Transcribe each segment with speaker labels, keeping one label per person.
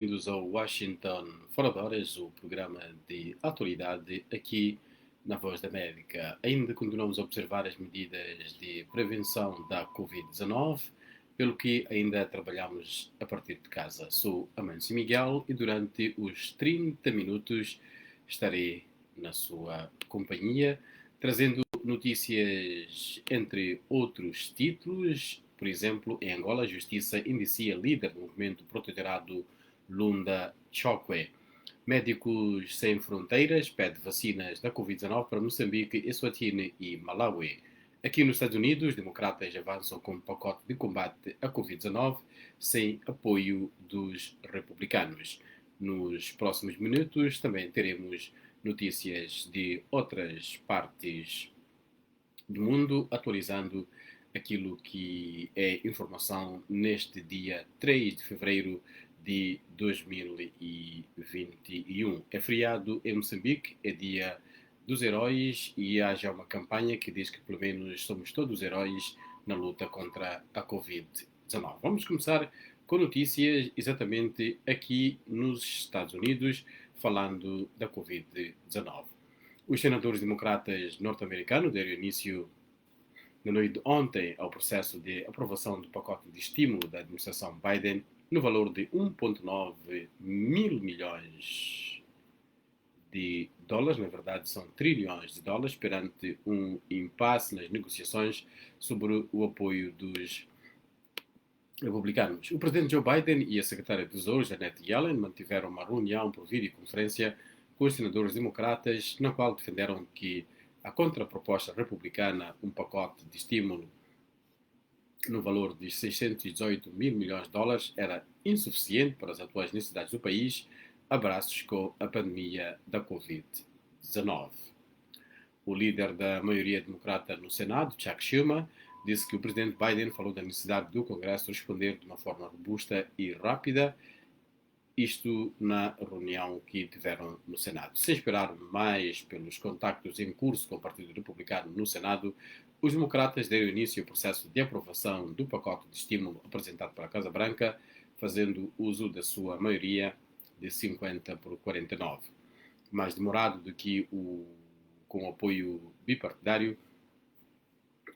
Speaker 1: Bem-vindos ao Washington Fora de Horas, o programa de atualidade aqui na Voz da América. Ainda continuamos a observar as medidas de prevenção da Covid-19, pelo que ainda trabalhamos a partir de casa. Sou Amancio Miguel e durante os 30 minutos estarei na sua companhia, trazendo notícias entre outros títulos. Por exemplo, em Angola, a Justiça indicia líder do movimento protetorado Lunda Chokwe. Médicos Sem Fronteiras pede vacinas da Covid-19 para Moçambique, Eswatini e Malawi. Aqui nos Estados Unidos, democratas avançam com um pacote de combate à Covid-19 sem apoio dos republicanos. Nos próximos minutos também teremos notícias de outras partes do mundo, atualizando aquilo que é informação neste dia 3 de fevereiro de 2021. É feriado em Moçambique, é dia dos heróis e há já uma campanha que diz que pelo menos somos todos heróis na luta contra a Covid-19. Vamos começar com notícias exatamente aqui nos Estados Unidos, falando da Covid-19. Os senadores democratas norte-americanos deram início na noite de ontem ao processo de aprovação do pacote de estímulo da administração Biden no valor de 1,9 mil milhões de dólares, na verdade são trilhões de dólares, perante um impasse nas negociações sobre o apoio dos republicanos. O presidente Joe Biden e a secretária de Tesouro, Janet Yellen, mantiveram uma reunião por videoconferência com os senadores democratas, na qual defenderam que a contraproposta republicana, um pacote de estímulo no valor de 618 mil milhões de dólares, era insuficiente para as atuais necessidades do país, abraços com a pandemia da Covid-19. O líder da maioria democrata no Senado, Chuck Schumer, disse que o presidente Biden falou da necessidade do Congresso responder de uma forma robusta e rápida, isto na reunião que tiveram no Senado. Sem esperar mais pelos contactos em curso com o Partido Republicano no Senado, os democratas deram início ao processo de aprovação do pacote de estímulo apresentado pela Casa Branca, fazendo uso da sua maioria de 50 por 49. Mais demorado do que com o apoio bipartidário,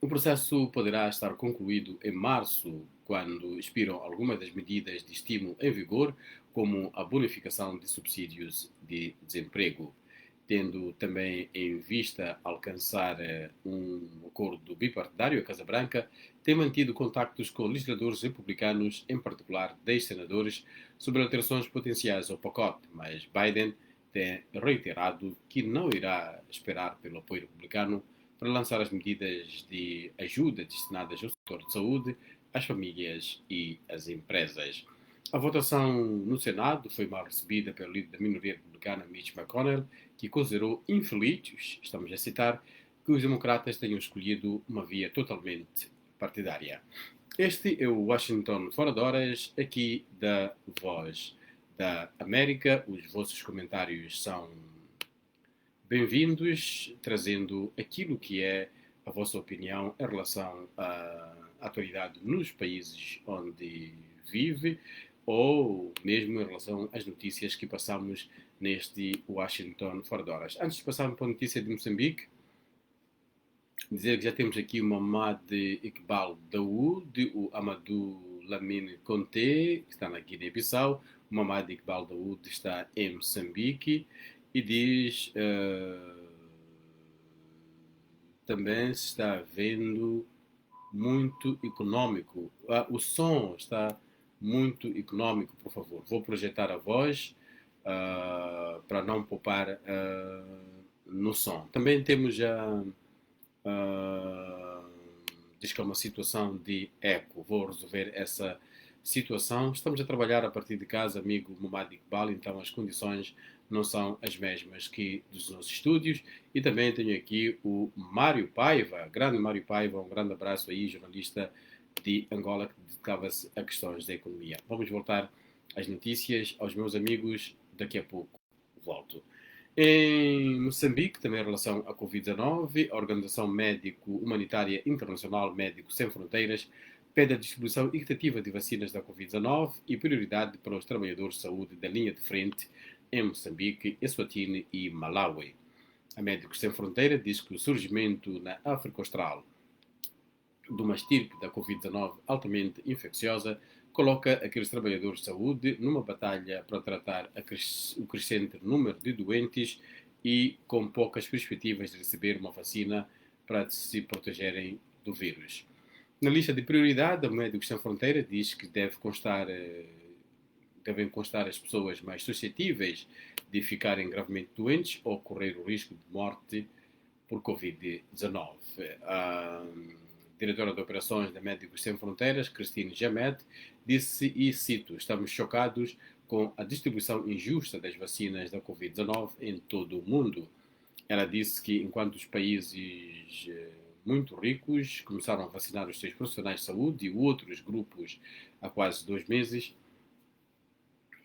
Speaker 1: o processo poderá estar concluído em março, quando expiram algumas das medidas de estímulo em vigor, como a bonificação de subsídios de desemprego. Tendo também em vista alcançar um acordo bipartidário, a Casa Branca tem mantido contactos com legisladores republicanos, em particular 10 senadores, sobre alterações potenciais ao pacote, mas Biden tem reiterado que não irá esperar pelo apoio republicano para lançar as medidas de ajuda destinadas ao setor de saúde, às famílias e às empresas. A votação no Senado foi mal recebida pelo líder da minoria republicana, Mitch McConnell, que considerou infeliz, estamos a citar, que os democratas tenham escolhido uma via totalmente partidária. Este é o Washington Fora de Horas, aqui da Voz da América. Os vossos comentários são bem-vindos, trazendo aquilo que é a vossa opinião em relação à atualidade nos países onde vive, ou mesmo em relação às notícias que passamos neste Washington Fora de Horas. Antes de passarmos para a notícia de Moçambique, dizer que já temos aqui o Mamad Iqbal Daoud, o Amadou Lamine Conté, que está na Guiné-Bissau, o Mamad Iqbal Daoud está em Moçambique, e diz também se está vendo muito econômico. O som está muito econômico, por favor. Vou projetar a voz para não poupar no som. Também temos já diz que é uma situação de eco. Vou resolver essa situação. Estamos a trabalhar a partir de casa, amigo Mamad Iqbal, então as condições não são as mesmas que dos nossos estúdios. E também tenho aqui o Mário Paiva, grande Mário Paiva, um grande abraço aí, jornalista de Angola, que dedicava-se a questões da economia. Vamos voltar às notícias, aos meus amigos, daqui a pouco volto. Em Moçambique, também em relação à Covid-19, a Organização Médico Humanitária Internacional Médicos Sem Fronteiras pede a distribuição equitativa de vacinas da Covid-19 e prioridade para os trabalhadores de saúde da linha de frente em Moçambique, Eswatini e Malawi. A Médicos Sem Fronteira diz que o surgimento na África Austral de uma estirpe da Covid-19 altamente infecciosa coloca aqueles trabalhadores de saúde numa batalha para tratar o crescente número de doentes e com poucas perspectivas de receber uma vacina para se protegerem do vírus. Na lista de prioridade, a Médicos Sem Fronteira diz que devem constar as pessoas mais suscetíveis de ficarem gravemente doentes ou correr o risco de morte por Covid-19. A diretora de operações da Médicos Sem Fronteiras, Christine Jamet, disse, e cito, estamos chocados com a distribuição injusta das vacinas da Covid-19 em todo o mundo. Ela disse que enquanto os países muito ricos começaram a vacinar os seus profissionais de saúde e outros grupos há quase 2 meses,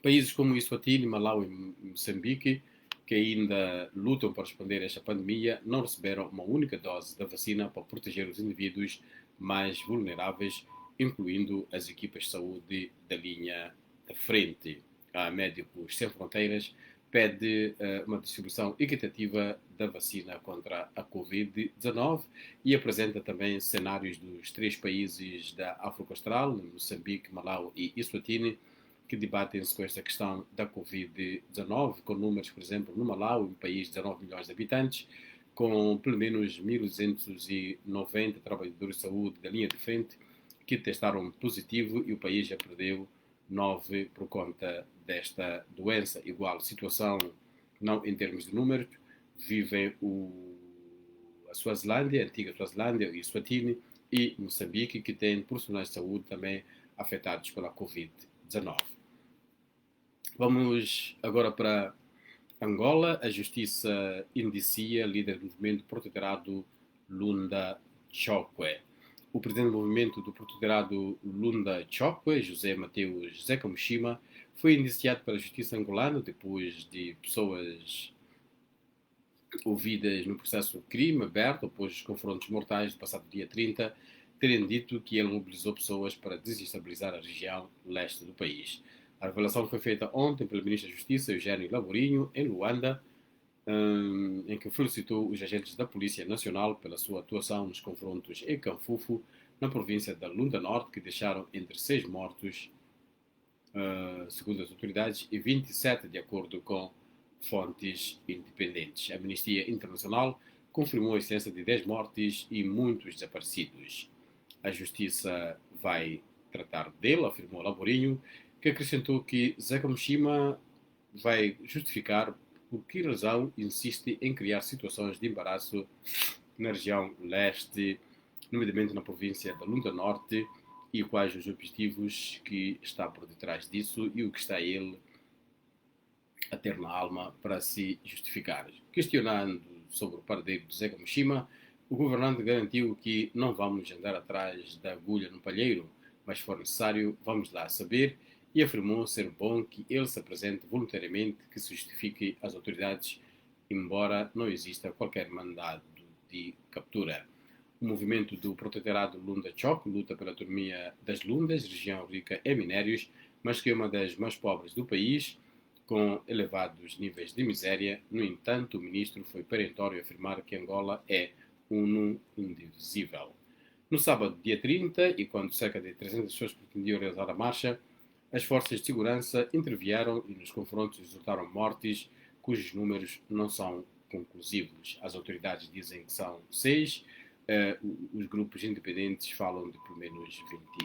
Speaker 1: países como Eswatini, Malawi e Moçambique, que ainda lutam para responder a esta pandemia, não receberam uma única dose da vacina para proteger os indivíduos mais vulneráveis, incluindo as equipas de saúde da linha da frente. A Médicos Sem Fronteiras pede uma distribuição equitativa da vacina contra a Covid-19 e apresenta também cenários dos 3 países da África Austral, Moçambique, Malawi e Eswatini, que debatem-se com esta questão da Covid-19, com números, por exemplo, no Malawi, um país de 19 milhões de habitantes, com pelo menos 1.290 trabalhadores de saúde da linha de frente que testaram positivo e o país já perdeu 9 por conta desta doença. Igual situação, não em termos de números, vivem a Suazilândia, a antiga Suazilândia, e Eswatini e Moçambique, que têm profissionais de saúde também afetados pela Covid-19. Vamos agora para Angola. A justiça indicia líder do movimento protetorado Lunda Chokwe. O presidente do movimento do protetorado Lunda Chokwe, José Mateus Zeca Mushima, foi indiciado pela justiça angolana depois de pessoas ouvidas no processo de crime aberto após os confrontos mortais do passado dia 30 terem dito que ele mobilizou pessoas para desestabilizar a região leste do país. A revelação foi feita ontem pelo ministro da Justiça, Eugênio Laborinho, em Luanda, em que felicitou os agentes da Polícia Nacional pela sua atuação nos confrontos em Canfufo, na província da Lunda Norte, que deixaram entre 6 mortos, segundo as autoridades, e 27, de acordo com fontes independentes. A Amnistia Internacional confirmou a existência de 10 mortes e muitos desaparecidos. A Justiça vai tratar dele, afirmou Laborinho, que acrescentou que Zeca Mushima vai justificar por que razão insiste em criar situações de embaraço na região leste, nomeadamente na província da Lunda Norte, e quais os objetivos que está por detrás disso e o que está ele a ter na alma para se justificar. Questionando sobre o paradeiro de Zeca Mushima, o governante garantiu que não vamos andar atrás da agulha no palheiro, mas se for necessário, vamos lá saber, e afirmou ser bom que ele se apresente voluntariamente, que se justifique às autoridades, embora não exista qualquer mandado de captura. O movimento do protetorado Lunda Chok luta pela autonomia das Lundas, região rica em minérios, mas que é uma das mais pobres do país, com elevados níveis de miséria. No entanto, o ministro foi perentório a afirmar que Angola é uno indivisível. No sábado, dia 30, e quando cerca de 300 pessoas pretendiam realizar a marcha, as forças de segurança intervieram e nos confrontos resultaram mortes, cujos números não são conclusivos. As autoridades dizem que são 6, os grupos independentes falam de pelo menos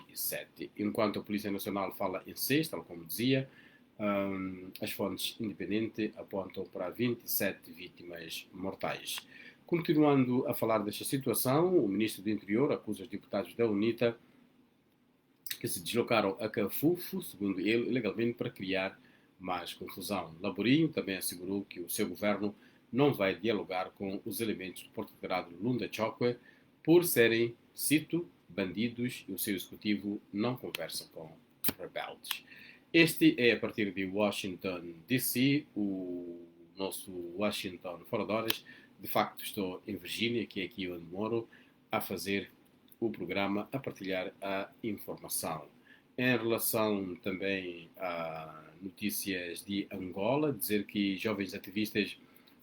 Speaker 1: 27. Enquanto a Polícia Nacional fala em 6, tal como dizia, as fontes independentes apontam para 27 vítimas mortais. Continuando a falar desta situação, o ministro do Interior acusa os deputados da UNITA que se deslocaram a Canfufo, segundo ele, ilegalmente para criar mais confusão. Laborinho também assegurou que o seu governo não vai dialogar com os elementos do protetorado Lunda Chokwe por serem, cito, bandidos, e o seu executivo não conversa com rebeldes. Este é a partir de Washington, D.C., o nosso Washington Fora de Horas. De facto, estou em Virgínia, que é aqui onde moro, a fazer o programa a partilhar a informação. Em relação também a notícias de Angola, dizer que jovens ativistas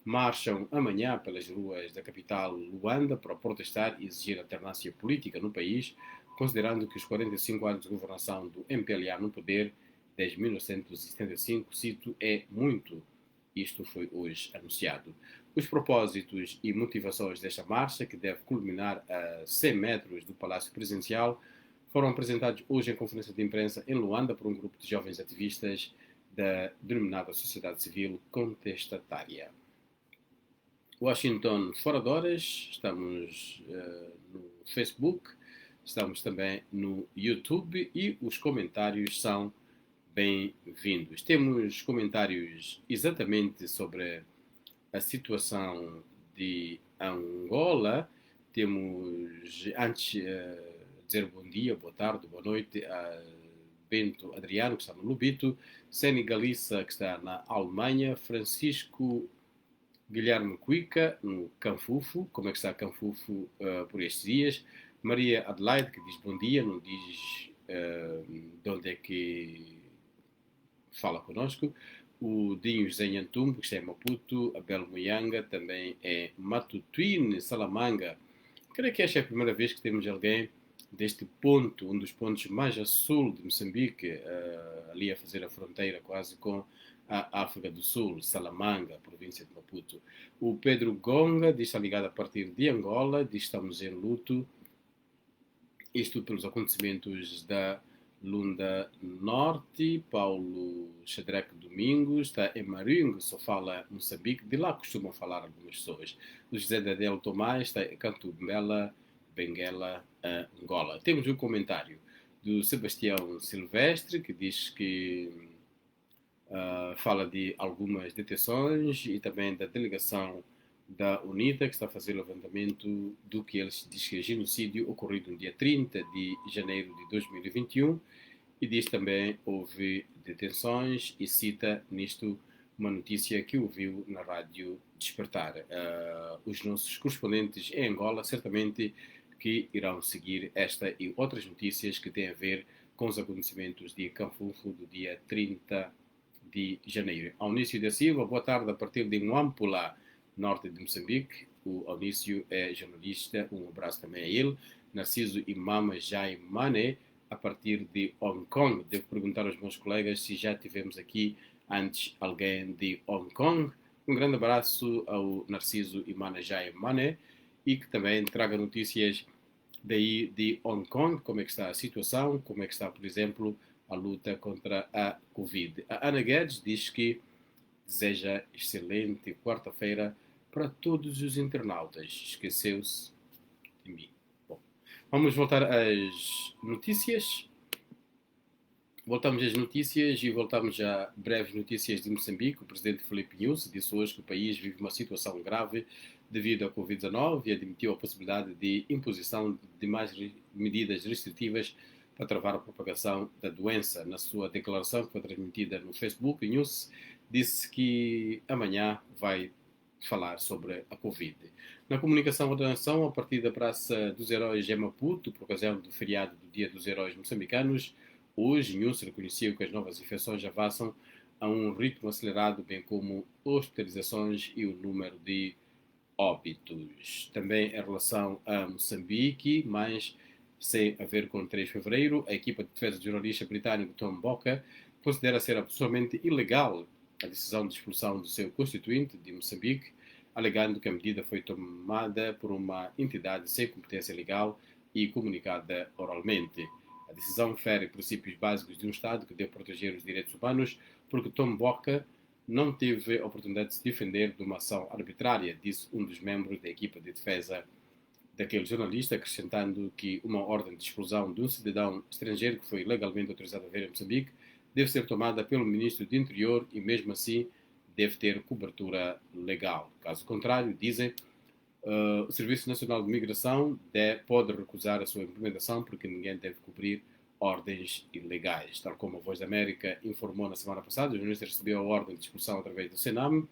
Speaker 1: marcham amanhã pelas ruas da capital Luanda para protestar e exigir alternância política no país, considerando que os 45 anos de governação do MPLA no poder desde 1975, cito, é muito. Isto foi hoje anunciado. Os propósitos e motivações desta marcha, que deve culminar a 100 metros do Palácio Presidencial, foram apresentados hoje em conferência de imprensa em Luanda por um grupo de jovens ativistas da denominada sociedade civil contestatária. Washington fora de horas, estamos no Facebook, estamos também no YouTube e os comentários são bem-vindos. Temos comentários exatamente sobre a situação de Angola. Temos, antes, dizer bom dia, boa tarde, boa noite a Bento Adriano, que está no Lubito, Seni Galissa, que está na Alemanha, Francisco Guilherme Cuica, no Canfufo. Como é que está Canfufo por estes dias? Maria Adelaide, que diz bom dia, não diz de onde é que fala connosco. O Dinho José Nhantumbo, que está em Maputo. Abel Muyanga, também é Matutuine, Salamanga. Creio que esta é a primeira vez que temos alguém deste ponto, um dos pontos mais a sul de Moçambique, ali a fazer a fronteira quase com a África do Sul, Salamanga, província de Maputo. O Pedro Gonga diz que está ligado a partir de Angola, diz que estamos em luto, isto pelos acontecimentos da Lunda Norte. Paulo Xadrec Domingos está em Marinho, só fala Moçambique, de lá costumam falar algumas pessoas. O José Dadel Tomás está em Cantumbela, Benguela, Angola. Temos um comentário do Sebastião Silvestre, que diz que fala de algumas detenções e também da delegação da UNITA, que está a fazer o levantamento do que eles diz que é genocídio ocorrido no dia 30 de janeiro de 2021, e diz também houve detenções e cita nisto uma notícia que ouviu na rádio Despertar. Os nossos correspondentes em Angola certamente que irão seguir esta e outras notícias que têm a ver com os acontecimentos de Canfufo do dia 30 de janeiro. Aunício da Silva, boa tarde, a partir de Muampula, norte de Moçambique. O Aunício é jornalista, um abraço também a ele. Narciso Imama Jai Mane, a partir de Hong Kong. Devo perguntar aos meus colegas se já tivemos aqui antes alguém de Hong Kong. Um grande abraço ao Narciso Imama Jai Mane e que também traga notícias daí de Hong Kong, como é que está a situação, como é que está, por exemplo, a luta contra a Covid. A Ana Guedes diz que deseja excelente quarta-feira para todos os internautas. Esqueceu-se de mim. Bom, vamos voltar às notícias. Voltamos às notícias e voltamos a breves notícias de Moçambique. O presidente Filipe Nyusi disse hoje que o país vive uma situação grave devido à Covid-19 e admitiu a possibilidade de imposição de mais medidas restritivas para travar a propagação da doença. Na sua declaração, que foi transmitida no Facebook, Nyusi disse que amanhã vai falar sobre a Covid. Na comunicação da nação, a partir da Praça dos Heróis em Maputo, por ocasião do feriado do Dia dos Heróis Moçambicanos, hoje, Nyusi reconheceu que as novas infecções avançam a um ritmo acelerado, bem como hospitalizações e o número de óbitos. Também em relação a Moçambique, mas sem a ver com 3 de fevereiro, a equipa de defesa do jornalista britânico Tom Boca considera ser absolutamente ilegal a decisão de expulsão do seu constituinte de Moçambique, alegando que a medida foi tomada por uma entidade sem competência legal e comunicada oralmente. A decisão fere princípios básicos de um Estado que deve proteger os direitos humanos, porque Tom Boca não teve a oportunidade de se defender de uma ação arbitrária, disse um dos membros da equipa de defesa daquele jornalista, acrescentando que uma ordem de expulsão de um cidadão estrangeiro que foi legalmente autorizado a viver em Moçambique deve ser tomada pelo Ministro do Interior e, mesmo assim, deve ter cobertura legal. Caso contrário, dizem, o Serviço Nacional de Migração pode recusar a sua implementação porque ninguém deve cumprir ordens ilegais. Tal como a Voz da América informou na semana passada, o jornalista recebeu a ordem de expulsão através do Senam,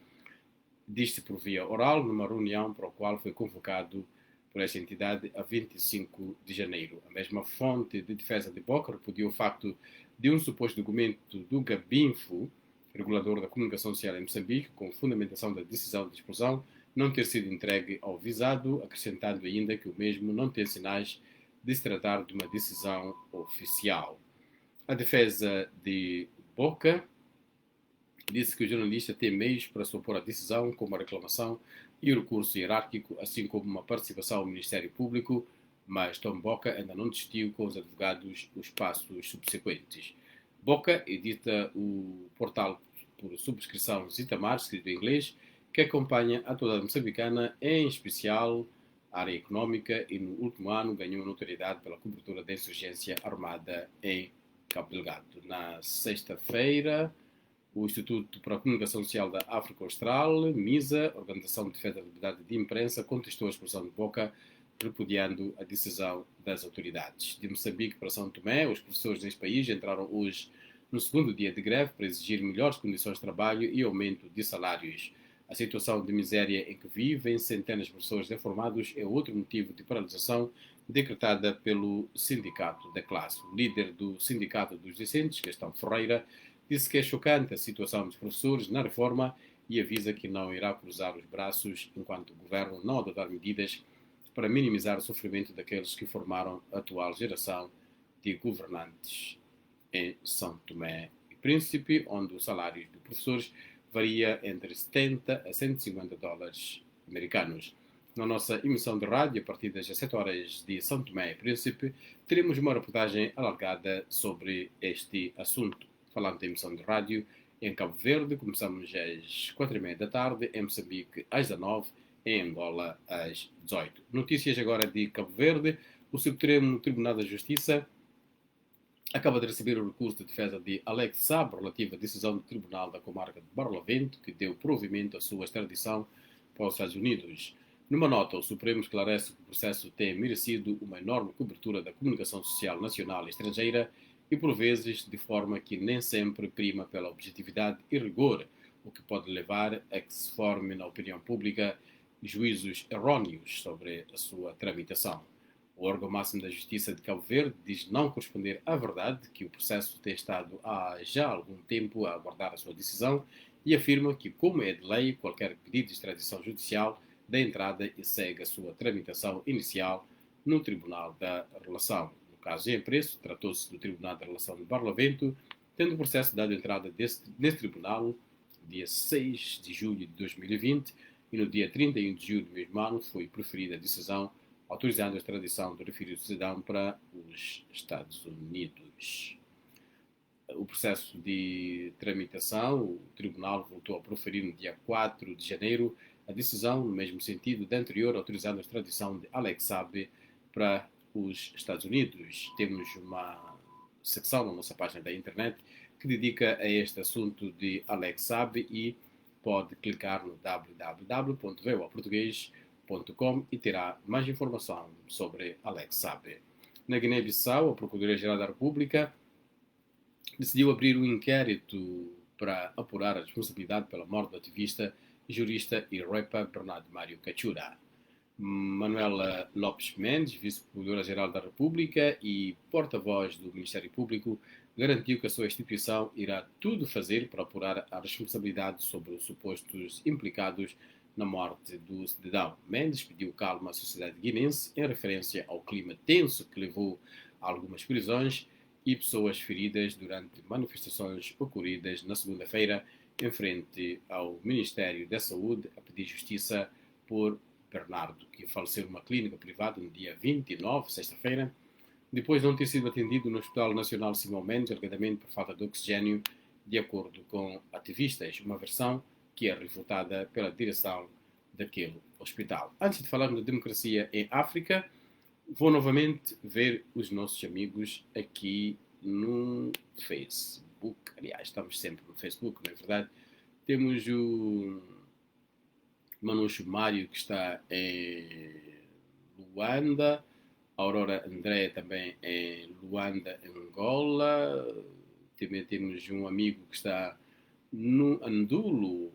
Speaker 1: disse por via oral, numa reunião para a qual foi convocado por esta entidade a 25 de janeiro. A mesma fonte de defesa de Boca repudiou o facto de um suposto documento do Gabinfo, regulador da comunicação social em Moçambique, com fundamentação da decisão de explosão, não ter sido entregue ao visado, acrescentando ainda que o mesmo não tem sinais de se tratar de uma decisão oficial. A defesa de Boca disse que o jornalista tem meios para se opor à decisão, como a reclamação e o recurso hierárquico, assim como uma participação ao Ministério Público, mas Tom Boca ainda não desistiu com os advogados os passos subsequentes. Boca edita o portal por subscrição Zitamar, escrito em inglês, que acompanha a atualidade moçambicana, em especial a área económica, e no último ano ganhou notoriedade pela cobertura da insurgência armada em Cabo Delgado. Na sexta-feira, o Instituto para a Comunicação Social da África Austral, MISA, Organização de Defesa da Liberdade de Imprensa, contestou a expulsão de Boca, repudiando a decisão das autoridades. De Moçambique para São Tomé, os professores deste país entraram hoje no segundo dia de greve para exigir melhores condições de trabalho e aumento de salários. A situação de miséria em que vivem centenas de professores reformados é outro motivo de paralisação decretada pelo Sindicato da Classe. O líder do Sindicato dos Discentes, Gastão Ferreira, disse que é chocante a situação dos professores na reforma e avisa que não irá cruzar os braços enquanto o governo não adotar medidas para minimizar o sofrimento daqueles que formaram a atual geração de governantes em São Tomé e Príncipe, onde o salário dos professores varia entre 70 a 150 dólares americanos. Na nossa emissão de rádio, a partir das 7 horas de São Tomé e Príncipe, teremos uma reportagem alargada sobre este assunto. Falando da emissão de rádio, em Cabo Verde, começamos às 4h30 da tarde, em Moçambique às 19h, em Angola às 18h. Notícias agora de Cabo Verde. O Supremo Tribunal da Justiça acaba de receber o recurso de defesa de Alex Saab relativo à decisão do Tribunal da Comarca de Barlavento, que deu provimento à sua extradição para os Estados Unidos. Numa nota, o Supremo esclarece que o processo tem merecido uma enorme cobertura da comunicação social nacional e estrangeira e, por vezes, de forma que nem sempre prima pela objetividade e rigor, o que pode levar a que se forme na opinião pública juízos errôneos sobre a sua tramitação. O órgão máximo da Justiça de Cabo Verde diz não corresponder à verdade, que o processo tem estado há já algum tempo a aguardar a sua decisão e afirma que, como é de lei, qualquer pedido de extradição judicial dá entrada e segue a sua tramitação inicial no Tribunal da Relação. No caso em preço, tratou-se do Tribunal da Relação de Barlavento, tendo o processo dado entrada nesse tribunal dia 6 de julho de 2020 e no dia 31 de julho do mesmo ano foi proferida a decisão autorizando a extradição do referido cidadão para os Estados Unidos. O processo de tramitação, o Tribunal voltou a proferir no dia 4 de janeiro a decisão no mesmo sentido da anterior, autorizando a extradição de Alex Saab para os Estados Unidos. Temos uma secção na nossa página da internet que dedica a este assunto de Alex Saab e pode clicar no www.voaportugues.com e terá mais informação sobre Alex Saab. Na Guiné-Bissau, a Procuradoria-Geral da República decidiu abrir um inquérito para apurar a responsabilidade pela morte do ativista, jurista e rapper Bernardo Mário Cachura. Manuela Lopes Mendes, vice-procuradora-geral da República e porta-voz do Ministério Público, garantiu que a sua instituição irá tudo fazer para apurar a responsabilidade sobre os supostos implicados na morte do cidadão. Mendes pediu calma à sociedade guinense em referência ao clima tenso que levou a algumas prisões e pessoas feridas durante manifestações ocorridas na segunda-feira em frente ao Ministério da Saúde a pedir justiça por Bernardo, que faleceu numa clínica privada no dia 29, sexta-feira, depois de não ter sido atendido no Hospital Nacional Simão Mendes, alegadamente por falta de oxigênio, de acordo com ativistas, uma versão que é refutada pela direção daquele hospital. Antes de falarmos da democracia em África, vou novamente ver os nossos amigos aqui no Facebook. Aliás, estamos sempre no Facebook, não é verdade? Temos o Manucho Mário, que está em Luanda, a Aurora André também em Luanda, em Angola. Também temos um amigo que está no Andulo,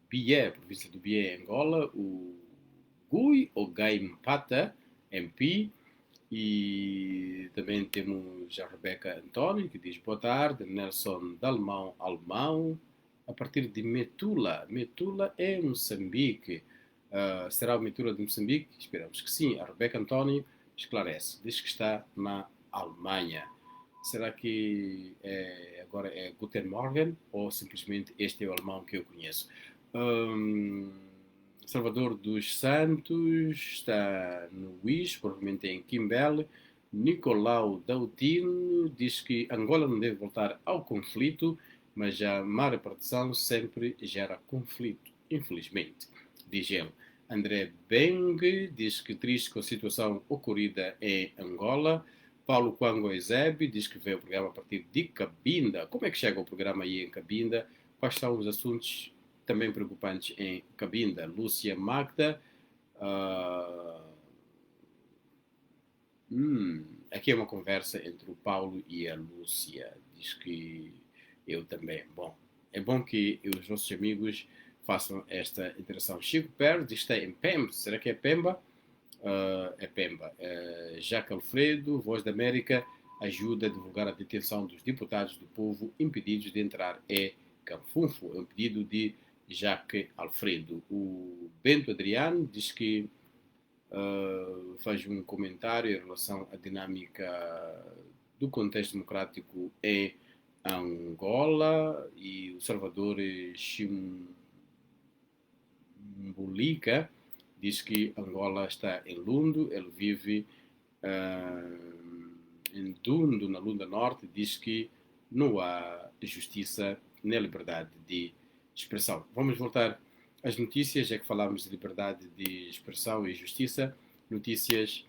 Speaker 1: Bié, província do Bié, Angola, o Gui ou Gai Mpata, MP, e também temos a Rebeca António, que diz boa tarde, Nelson Dalmão Alemão, a partir de Metula. Metula é Moçambique. Será o Metula de Moçambique? Esperamos que sim. A Rebeca António esclarece, diz que está na Alemanha. Será que agora é Guten Morgen ou simplesmente este é o alemão que eu conheço? Hum, Salvador dos Santos está no Luís, provavelmente em Quimbele. Nicolau Dautino diz que Angola não deve voltar ao conflito, mas a má repartição sempre gera conflito, infelizmente, diz ele. André Beng diz que triste com a situação ocorrida em Angola. Paulo Quango Eusébio diz que vê o programa a partir de Cabinda. Como é que chega o programa aí em Cabinda? Quais são os assuntos também preocupantes em Cabinda? Lúcia Magda. Uh, aqui é uma conversa entre o Paulo e a Lúcia. Diz que eu também. Bom, é bom que os nossos amigos façam esta interação. Chico Pérez diz que está em Pemba. Será que é Pemba? É Pemba. Jacques Alfredo, Voz da América, ajuda a divulgar a detenção dos deputados do povo impedidos de entrar em Canfunfo. É um pedido de Jacques Alfredo. O Bento Adriano diz que faz um comentário em relação à dinâmica do contexto democrático em Angola e o Salvador Chimbolica diz que Angola está em Lundo, ele vive em Dundo, na Lunda Norte, diz que não há justiça nem liberdade de expressão. Vamos voltar às notícias, já que falámos de liberdade de expressão e justiça, notícias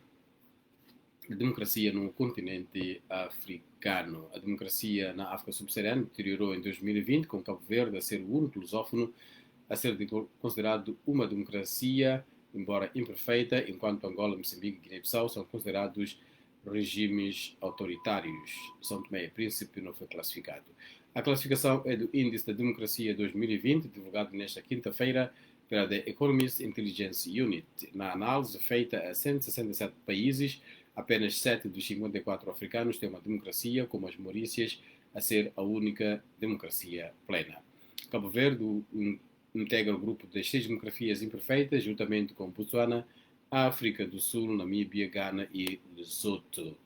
Speaker 1: de democracia no continente africano. A democracia na África subsaariana deteriorou em 2020, com Cabo Verde a ser o único lusófono a ser considerado uma democracia, embora imperfeita, enquanto Angola, Moçambique e Guiné-Bissau são considerados regimes autoritários. São Tomé e Príncipe não foi classificado. A classificação é do Índice da Democracia 2020, divulgado nesta quinta-feira pela The Economist Intelligence Unit. Na análise feita a 167 países, apenas 7 dos 54 africanos têm uma democracia, como as Maurícias, a ser a única democracia plena. Cabo Verde integra o grupo das 6 democracias imperfeitas, juntamente com Botsuana, África do Sul, Namíbia, Ghana e Lesotho.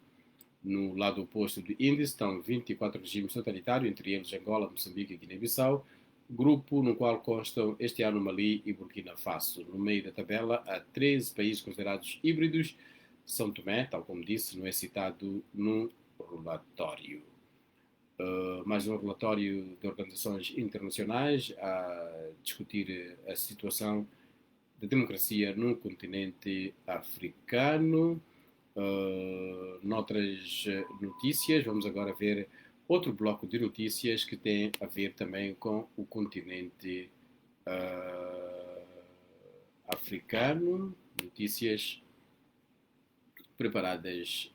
Speaker 1: No lado oposto do índice estão 24 regimes totalitários, entre eles Angola, Moçambique e Guiné-Bissau, grupo no qual constam este ano Mali e Burkina Faso. No meio da tabela há 13 países considerados híbridos. São Tomé, tal como disse, não é citado no relatório. Mais um relatório de organizações internacionais a discutir a situação da democracia no continente africano. Noutras notícias, vamos agora ver outro bloco de notícias que tem a ver também com o continente africano. Notícias preparadas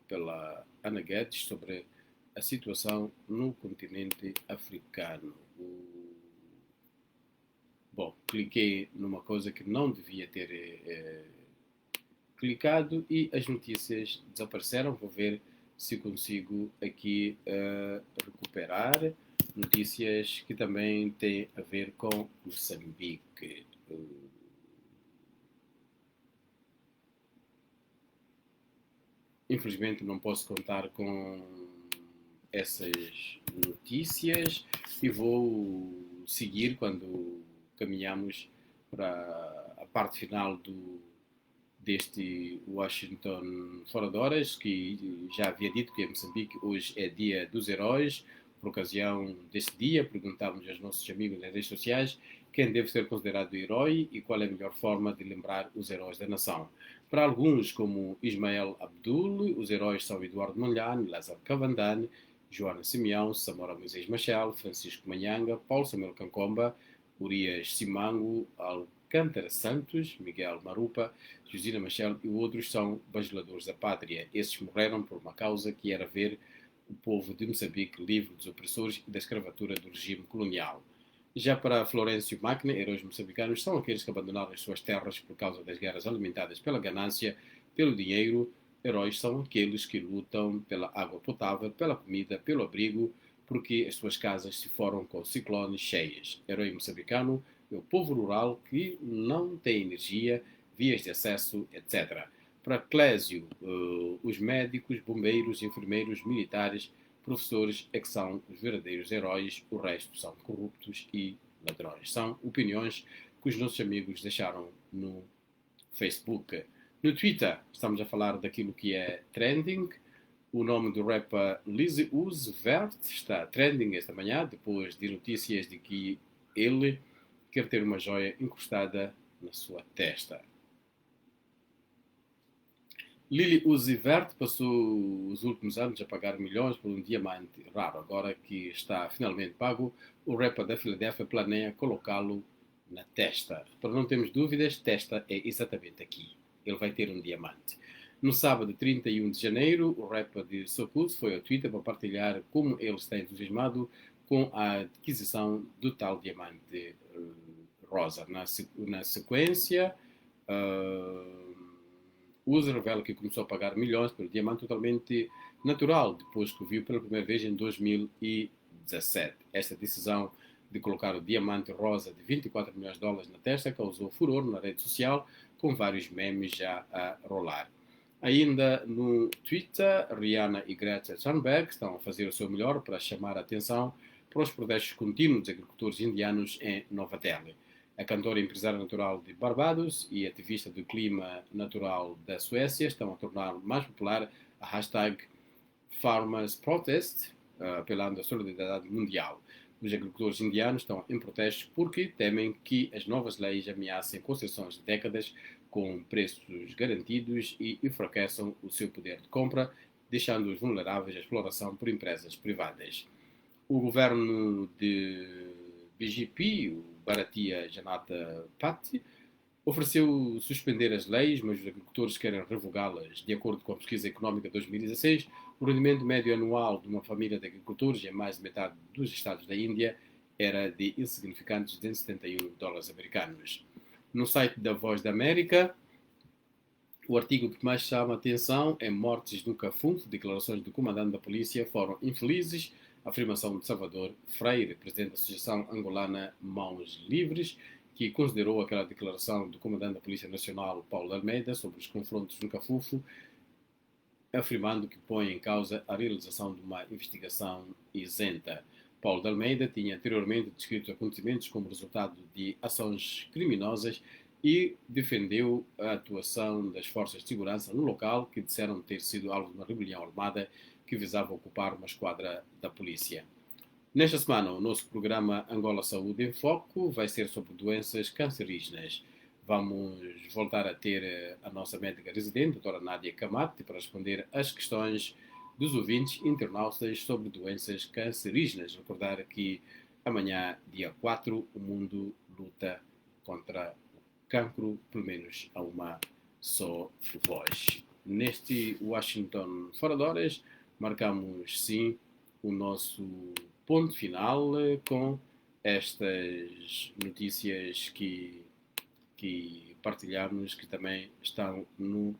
Speaker 1: pela Ana Guedes sobre a situação no continente africano. Bom, cliquei numa coisa que não devia ter clicado e as notícias desapareceram. Vou ver se consigo aqui recuperar notícias que também têm a ver com Moçambique. Infelizmente não posso contar com essas notícias e vou seguir quando caminhamos para a parte final deste Washington Fora de Horas, que já havia dito que em Moçambique hoje é dia dos heróis. Por ocasião deste dia, perguntávamos aos nossos amigos nas redes sociais quem deve ser considerado herói e qual é a melhor forma de lembrar os heróis da nação. Para alguns, como Ismael Abdul, os heróis são Eduardo Mondlane, Lázaro Cavandane, Joana Simeão, Samora Moisés Machel, Francisco Manhanga, Paulo Samuel Cancomba, Urias Simango, Alcântara Santos, Miguel Marupa, Josina Machel e outros são bajuladores da pátria. Esses morreram por uma causa que era ver o povo de Moçambique livre dos opressores e da escravatura do regime colonial. Já para Florencio Magno, heróis moçambicanos são aqueles que abandonaram as suas terras por causa das guerras alimentadas pela ganância, pelo dinheiro. Heróis são aqueles que lutam pela água potável, pela comida, pelo abrigo, porque as suas casas se foram com ciclones cheias. Herói moçambicano é o povo rural que não tem energia, vias de acesso, etc. Para Clésio, os médicos, bombeiros, enfermeiros, militares, professores é que são os verdadeiros heróis, o resto são corruptos e ladrões. São opiniões que os nossos amigos deixaram no Facebook. No Twitter, estamos a falar daquilo que é trending. O nome do rapper Lizzy Uzi Vert está trending esta manhã, depois de notícias de que ele quer ter uma joia encostada na sua testa. Lily Uzi Vert passou os últimos anos a pagar milhões por um diamante raro. Agora que está finalmente pago, o rapper da Filadélfia planeia colocá-lo na testa. Para não termos dúvidas, testa é exatamente aqui. Ele vai ter um diamante. No sábado 31 de janeiro, o rapper de Sokus foi ao Twitter para partilhar como ele está entusiasmado com a aquisição do tal diamante rosa. Na sequência, Uzi revela que começou a pagar milhões pelo diamante totalmente natural, depois que o viu pela primeira vez em 2017. Esta decisão de colocar o diamante rosa de 24 milhões de dólares na testa causou furor na rede social, com vários memes já a rolar. Ainda no Twitter, Rihanna e Greta Thunberg estão a fazer o seu melhor para chamar a atenção para os protestos contínuos dos agricultores indianos em Nova Delhi. A cantora e empresária natural de Barbados e ativista do clima natural da Suécia estão a tornar mais popular a hashtag Farmers Protest, apelando à solidariedade mundial. Os agricultores indianos estão em protestos porque temem que as novas leis ameacem concessões de décadas com preços garantidos e enfraqueçam o seu poder de compra, deixando-os vulneráveis à exploração por empresas privadas. O governo de BJP, o Bharatiya Janata Party, ofereceu suspender as leis, mas os agricultores querem revogá-las. De acordo com a pesquisa económica de 2016, o rendimento médio anual de uma família de agricultores em mais de metade dos estados da Índia era de insignificantes 271 dólares americanos. No site da Voz da América, o artigo que mais chama a atenção é mortes no Cafunfo, declarações do comandante da polícia foram infelizes, afirmação de Salvador Freire, presidente da Associação Angolana Mãos Livres, que considerou aquela declaração do comandante da Polícia Nacional, Paulo de Almeida, sobre os confrontos no Cafufo, afirmando que põe em causa a realização de uma investigação isenta. Paulo de Almeida tinha anteriormente descrito acontecimentos como resultado de ações criminosas e defendeu a atuação das forças de segurança no local, que disseram ter sido alvo de uma rebelião armada que visava ocupar uma esquadra da polícia. Nesta semana, o nosso programa Angola Saúde em Foco vai ser sobre doenças cancerígenas. Vamos voltar a ter a nossa médica residente, a doutora Nádia Camate, para responder às questões dos ouvintes internautas sobre doenças cancerígenas. Recordar que amanhã, dia 4, o mundo luta contra o cancro, pelo menos a uma só voz. Neste Washington Fora de Horas, marcamos sim o nosso ponto final com estas notícias que partilhamos, que também estão no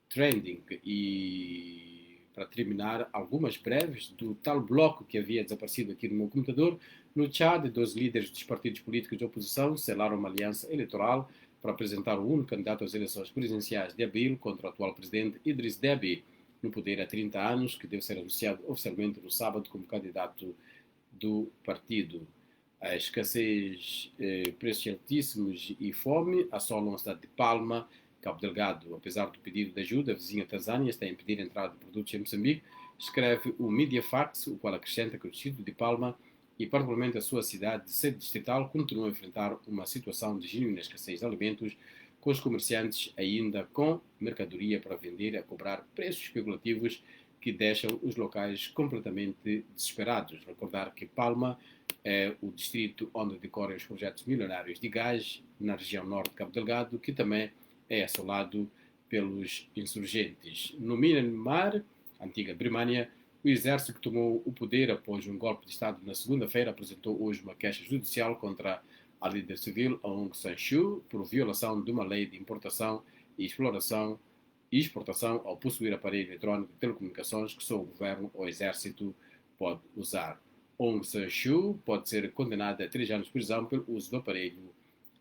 Speaker 1: trending. E para terminar, algumas breves do tal bloco que havia desaparecido aqui no meu computador. No Tchad, 12 líderes dos partidos políticos de oposição selaram uma aliança eleitoral para apresentar o único candidato às eleições presidenciais de abril contra o atual presidente Idriss Déby, no poder há 30 anos, que deve ser anunciado oficialmente no sábado como candidato do partido. A escassez, preços altíssimos e fome assolam a cidade de Palma, Cabo Delgado. Apesar do pedido de ajuda, a vizinha Tanzânia está a impedir a entrada de produtos em Moçambique, escreve o Mediafax, o qual acrescenta que o distrito de Palma e particularmente a sua cidade de sede distrital continua a enfrentar uma situação de genuína escassez de alimentos, com os comerciantes ainda com mercadoria para vender a cobrar preços especulativos que deixam os locais completamente desesperados. Recordar que Palma é o distrito onde decorrem os projetos milionários de gás na região norte de Cabo Delgado, que também é assolado pelos insurgentes. No Myanmar, antiga Birmânia, O exército que tomou o poder após um golpe de Estado na segunda-feira apresentou hoje uma queixa judicial contra a líder civil Aung San Suu por violação de uma lei de importação e exploração e exportação ao possuir aparelho eletrónico de telecomunicações que só o governo ou o exército pode usar. Aung San Suu pode ser condenada a 3 anos de prisão pelo uso do aparelho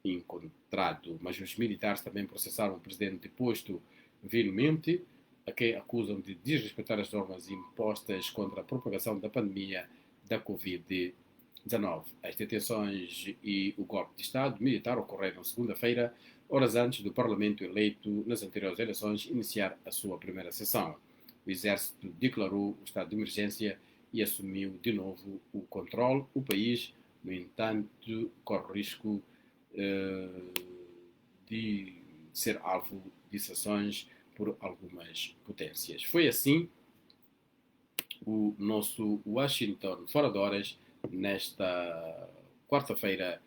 Speaker 1: encontrado. Mas os militares também processaram o presidente deposto vilmente, a quem acusam de desrespeitar as normas impostas contra a propagação da pandemia da Covid-19. As detenções e o golpe de Estado militar ocorreram segunda-feira, horas antes do Parlamento eleito nas anteriores eleições iniciar a sua primeira sessão. O Exército declarou o estado de emergência e assumiu de novo o controle. O país, no entanto, corre risco de ser alvo de sanções por algumas potências. Foi assim o nosso Washington Fora de Horas nesta quarta-feira,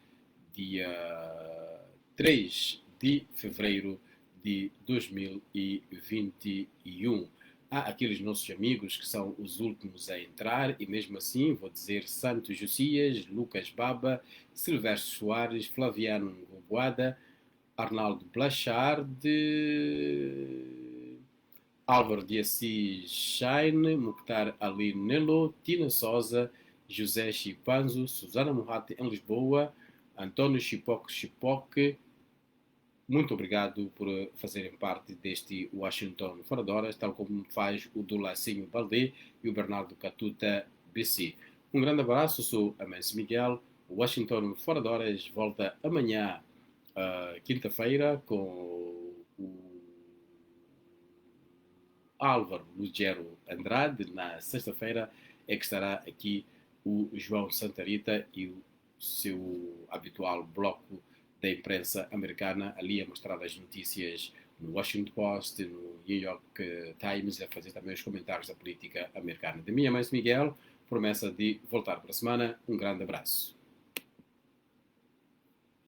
Speaker 1: dia 3 de fevereiro de 2021. Há aqueles nossos amigos que são os últimos a entrar, e mesmo assim vou dizer Santos Josias, Lucas Baba, Silvestre Soares, Flaviano Goboada, Arnaldo Blachard, Álvaro de Assis Shine, Mukhtar Ali Nelo, Tina Souza, José Chipanzo, Susana Morrate em Lisboa, António Chipoque. Muito obrigado por fazerem parte deste Washington Fora de Horas, tal como faz o do Lacinho Baldé e o Bernardo Catuta BC. Um grande abraço, sou Amancio Miguel. O Washington Fora de Horas volta amanhã, quinta-feira, com o Álvaro Lugero Andrade. Na sexta-feira é que estará aqui o João Santarita e o seu habitual bloco da imprensa americana, ali a mostrar as notícias no Washington Post, no New York Times, a fazer também os comentários da política americana. De mim, Amancio Miguel, promessa de voltar para a semana. Um grande abraço.